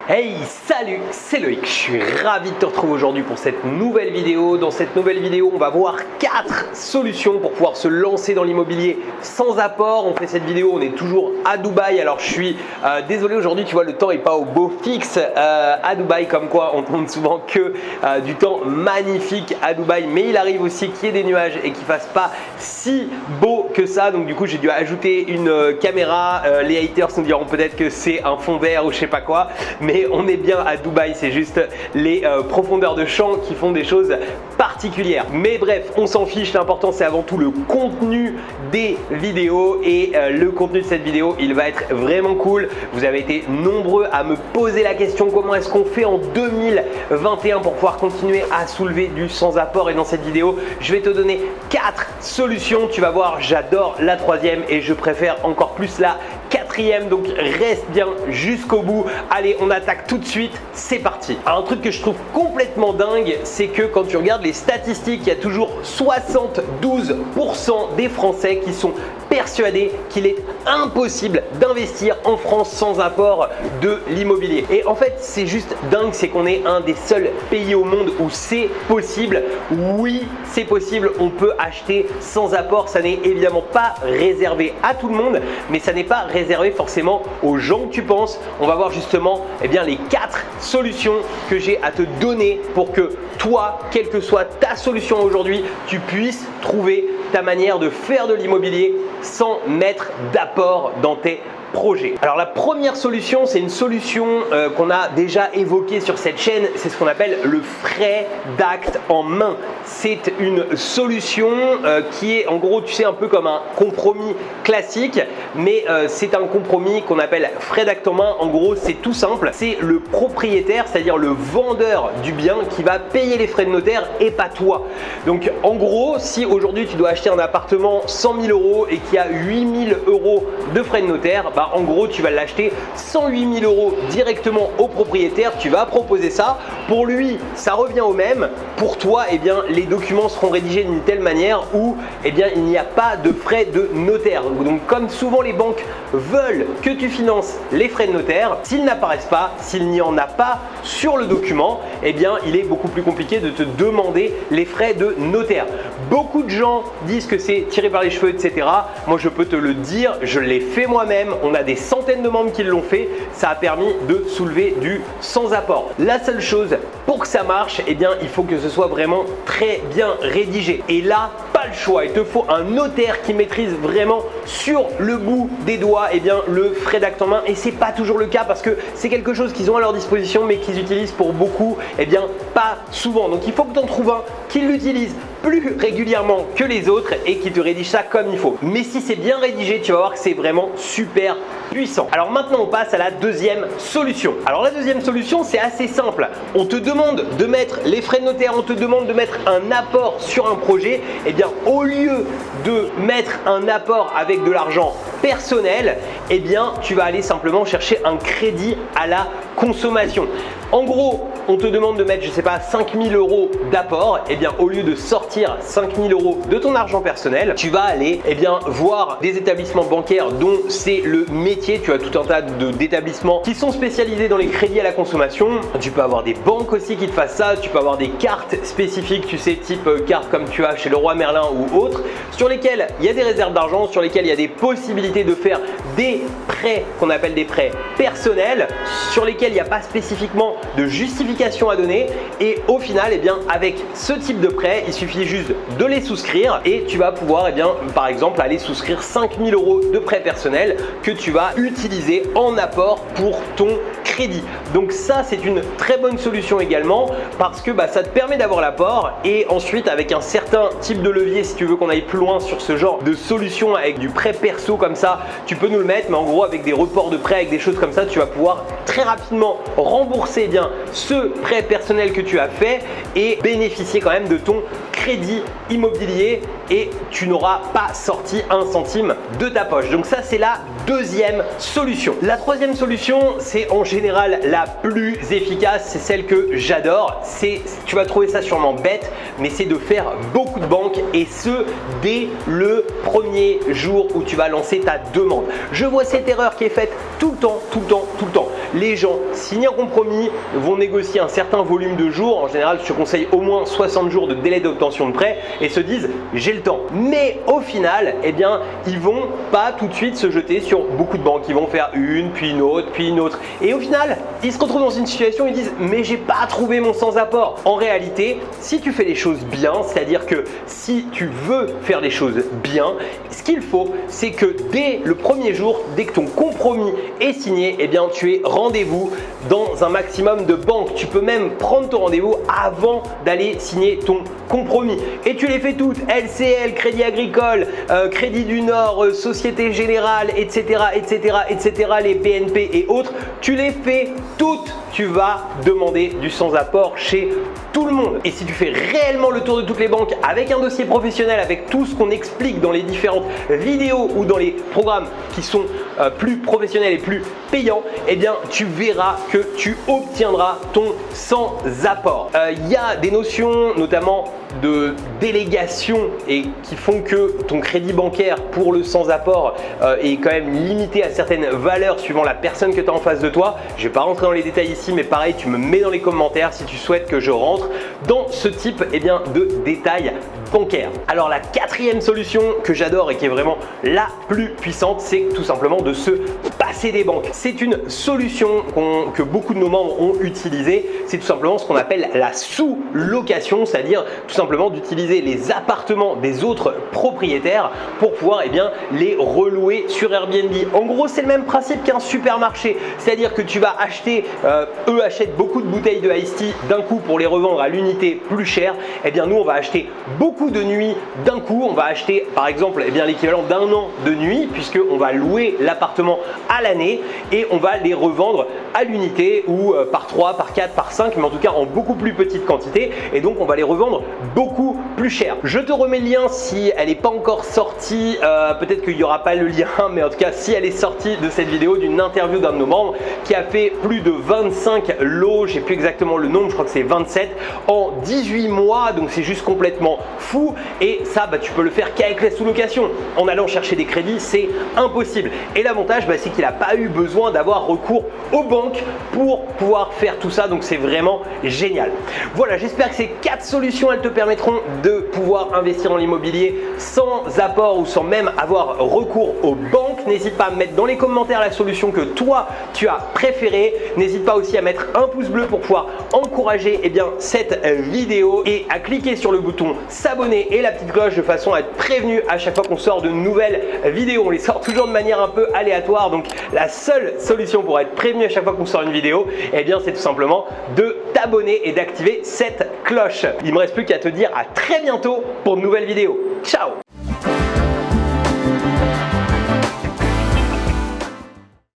Hey, salut, c'est Loïc, je suis ravi de te retrouver aujourd'hui pour cette nouvelle vidéo. Dans cette nouvelle vidéo, on va voir 4 solutions pour pouvoir se lancer dans l'immobilier sans apport. On fait cette vidéo, on est toujours à Dubaï. Alors je suis désolé aujourd'hui, tu vois, le temps n'est pas au beau fixe à Dubaï, comme quoi on ne montre souvent que du temps magnifique à Dubaï. Mais il arrive aussi qu'il y ait des nuages et qu'il ne fasse pas si beau que ça. Donc du coup, j'ai dû ajouter une caméra. Les haters nous diront peut-être que c'est un fond vert ou je sais pas quoi. Mais on est bien à Dubaï, c'est juste les profondeurs de champ qui font des choses particulières. Mais bref, on s'en fiche, l'important c'est avant tout le contenu des vidéos et le contenu de cette vidéo, il va être vraiment cool. Vous avez été nombreux à me poser la question comment est-ce qu'on fait en 2021 pour pouvoir continuer à soulever du sans apport, et dans cette vidéo, je vais te donner 4 solutions. Tu vas voir, j'adore la troisième et je préfère encore plus la quatrième, donc reste bien jusqu'au bout. Allez, on attaque tout de suite, c'est parti. Alors, un truc que je trouve complètement dingue, c'est que quand tu regardes les statistiques, il y a toujours 72% des Français qui sont persuadés qu'il est impossible d'investir en France sans apport de l'immobilier. Et en fait, c'est juste dingue, c'est qu'on est un des seuls pays au monde où c'est possible. Oui, c'est possible, on peut acheter sans apport. Ça n'est évidemment pas réservé à tout le monde, mais ça n'est pas réservé forcément aux gens que tu penses. On va voir justement les 4 solutions que j'ai à te donner pour que toi, quelle que soit ta solution aujourd'hui, tu puisses trouver ta manière de faire de l'immobilier sans mettre d'apport dans tes projets. Alors la première solution, c'est une solution qu'on a déjà évoquée sur cette chaîne, c'est ce qu'on appelle le frais d'acte en main. C'est une solution qui est en gros, tu sais, un peu comme un compromis classique, mais c'est un compromis qu'on appelle frais d'acte en main. En gros, c'est tout simple, c'est le propriétaire, c'est-à-dire le vendeur du bien qui va payer les frais de notaire et pas toi. Donc en gros, si aujourd'hui tu dois acheter un appartement 100 000 € et qu'il y a 8 000 € de frais de notaire, en gros, tu vas l'acheter 108 000 € directement au propriétaire. Tu vas proposer ça. Pour lui, ça revient au même. Pour toi, les documents seront rédigés d'une telle manière où il n'y a pas de frais de notaire. Donc, comme souvent les banques veulent que tu finances les frais de notaire, s'ils n'apparaissent pas, s'il n'y en a pas sur le document, il est beaucoup plus compliqué de te demander les frais de notaire. Beaucoup de gens disent que c'est tiré par les cheveux, etc. Moi, je peux te le dire, je l'ai fait moi-même. On a des centaines de membres qui l'ont fait. Ça a permis de soulever du sans apport. La seule chose pour que ça marche, il faut que ce soit vraiment très bien rédigé. Et là, pas le choix. Il te faut un notaire qui maîtrise vraiment sur le bout des doigts le frais d'acte en main. Et c'est pas toujours le cas parce que c'est quelque chose qu'ils ont à leur disposition, mais qu'ils utilisent pour beaucoup, pas souvent. Donc il faut que tu en trouves un qui l'utilise plus régulièrement que les autres et qui te rédige ça comme il faut. Mais si c'est bien rédigé, tu vas voir que c'est vraiment super puissant. Alors maintenant, on passe à la deuxième solution. Alors la deuxième solution, c'est assez simple. On te demande de mettre les frais de notaire, on te demande de mettre un apport sur un projet. Au lieu de mettre un apport avec de l'argent personnel, tu vas aller simplement chercher un crédit à la consommation. En gros, on te demande de mettre, je sais pas, 5 000 € d'apport. Au lieu de sortir 5 000 € de ton argent personnel, tu vas aller voir des établissements bancaires dont c'est le métier. Tu as tout un tas d'établissements qui sont spécialisés dans les crédits à la consommation. Tu peux avoir des banques aussi qui te fassent ça. Tu peux avoir des cartes spécifiques, tu sais, type carte comme tu as chez Leroy Merlin ou autres, sur lesquelles il y a des réserves d'argent, sur lesquelles il y a des possibilités de faire des prêts qu'on appelle des prêts personnels, sur lesquels il n'y a pas spécifiquement de justification à donner. Et au final, avec ce type de prêt, il suffit juste de les souscrire et tu vas pouvoir par exemple aller souscrire 5 000 € de prêt personnel que tu vas utiliser en apport pour ton crédit. Donc ça, c'est une très bonne solution également parce que ça te permet d'avoir l'apport, et ensuite avec un certain type de levier, si tu veux qu'on aille plus loin sur ce genre de solution avec du prêt perso comme ça, tu peux nous le mettre, mais en gros avec des reports de prêt, avec des choses comme ça, tu vas pouvoir très rapidement rembourser ce prêt personnel que tu as fait et bénéficier quand même de ton crédit immobilier, et tu n'auras pas sorti un centime de ta poche. Donc ça, c'est la deuxième solution. La troisième solution, c'est en général la plus efficace, c'est celle que j'adore. Tu vas trouver ça sûrement bête, mais c'est de faire beaucoup de banques, et ce dès le premier jour où tu vas lancer ta demande. Je vois cette erreur qui est faite tout le temps. les gens signent un compromis, vont négocier un certain volume de jours. En général, je te conseille au moins 60 jours de délai d'obtention de prêt et se disent j'ai le temps. Mais au final, eh bien, ils vont pas tout de suite se jeter sur beaucoup de banques. Ils vont faire une, puis une autre, puis une autre. Et au final, ils se retrouvent dans une situation où ils disent mais j'ai pas trouvé mon sans-apport. En réalité, si tu fais les choses bien, c'est-à-dire que si tu veux faire les choses bien, ce qu'il faut, c'est que dès le premier jour, dès que ton compromis est signé, eh bien, tu aies rendez-vous dans un maximum de banques. Tu peux même prendre ton rendez-vous avant d'aller signer ton compromis. Et tu les fais toutes, LCL, Crédit Agricole, Crédit du Nord, Société Générale, etc., les BNP et autres. Tu les fais toutes. Tu vas demander du sans-apport chez tout le monde. Et si tu fais réellement le tour de toutes les banques avec un dossier professionnel, avec tout ce qu'on explique dans les différentes vidéos ou dans les programmes qui sont plus professionnels et plus payants, eh bien tu verras que tu obtiendras ton sans-apport. Il y a des notions notamment de délégation et qui font que ton crédit bancaire pour le sans-apport est quand même limité à certaines valeurs suivant la personne que tu as en face de toi. Je ne vais pas rentrer dans les détails ici, mais pareil, tu me mets dans les commentaires si tu souhaites que je rentre dans ce type de détails bancaires. Alors la quatrième solution que j'adore et qui est vraiment la plus puissante, c'est tout simplement de se passer des banques. C'est une solution que beaucoup de nos membres ont utilisée. C'est tout simplement ce qu'on appelle la sous-location, c'est-à-dire tout simplement d'utiliser les appartements des autres propriétaires pour pouvoir les relouer sur Airbnb. En gros, c'est le même principe qu'un supermarché, c'est-à-dire que tu vas acheter, eux achètent beaucoup de bouteilles de Ice Tea d'un coup pour les revendre à l'unité plus cher. Eh bien, nous, on va acheter beaucoup de nuits d'un coup. On va acheter, par exemple, l'équivalent d'un an de nuit puisque on va louer l'appartement à l'année et on va les revendre à l'unité ou par 3, par 4, par 5, mais en tout cas en beaucoup plus petite quantité. Et donc, on va les revendre beaucoup plus cher. Je te remets le lien si elle n'est pas encore sortie. Peut-être qu'il n'y aura pas le lien, mais en tout cas, si elle est sortie de cette vidéo, d'une interview d'un de nos membres qui a fait plus de 25 lots, je sais plus exactement le nombre, je crois que c'est 27 en 18 mois, donc c'est juste complètement fou. Et ça, tu peux le faire qu'avec la sous-location. En allant chercher des crédits, c'est impossible. Et l'avantage, c'est qu'il n'a pas eu besoin d'avoir recours aux banques pour pouvoir faire tout ça, donc c'est vraiment génial. Voilà, j'espère que ces 4 solutions, elles te permettront de pouvoir investir dans l'immobilier sans apport ou sans même avoir recours aux banques. N'hésite pas à mettre dans les commentaires la solution que toi tu as préférée. N'hésite pas aussi à mettre un pouce bleu pour pouvoir encourager cette vidéo et à cliquer sur le bouton s'abonner et la petite cloche de façon à être prévenu à chaque fois qu'on sort de nouvelles vidéos. On les sort toujours de manière un peu aléatoire, donc la seule solution pour être prévenu à chaque fois qu'on sort une vidéo, c'est tout simplement de t'abonner et d'activer cette cloche. Il me reste plus qu'à te dire à très bientôt pour de nouvelles vidéos. Ciao!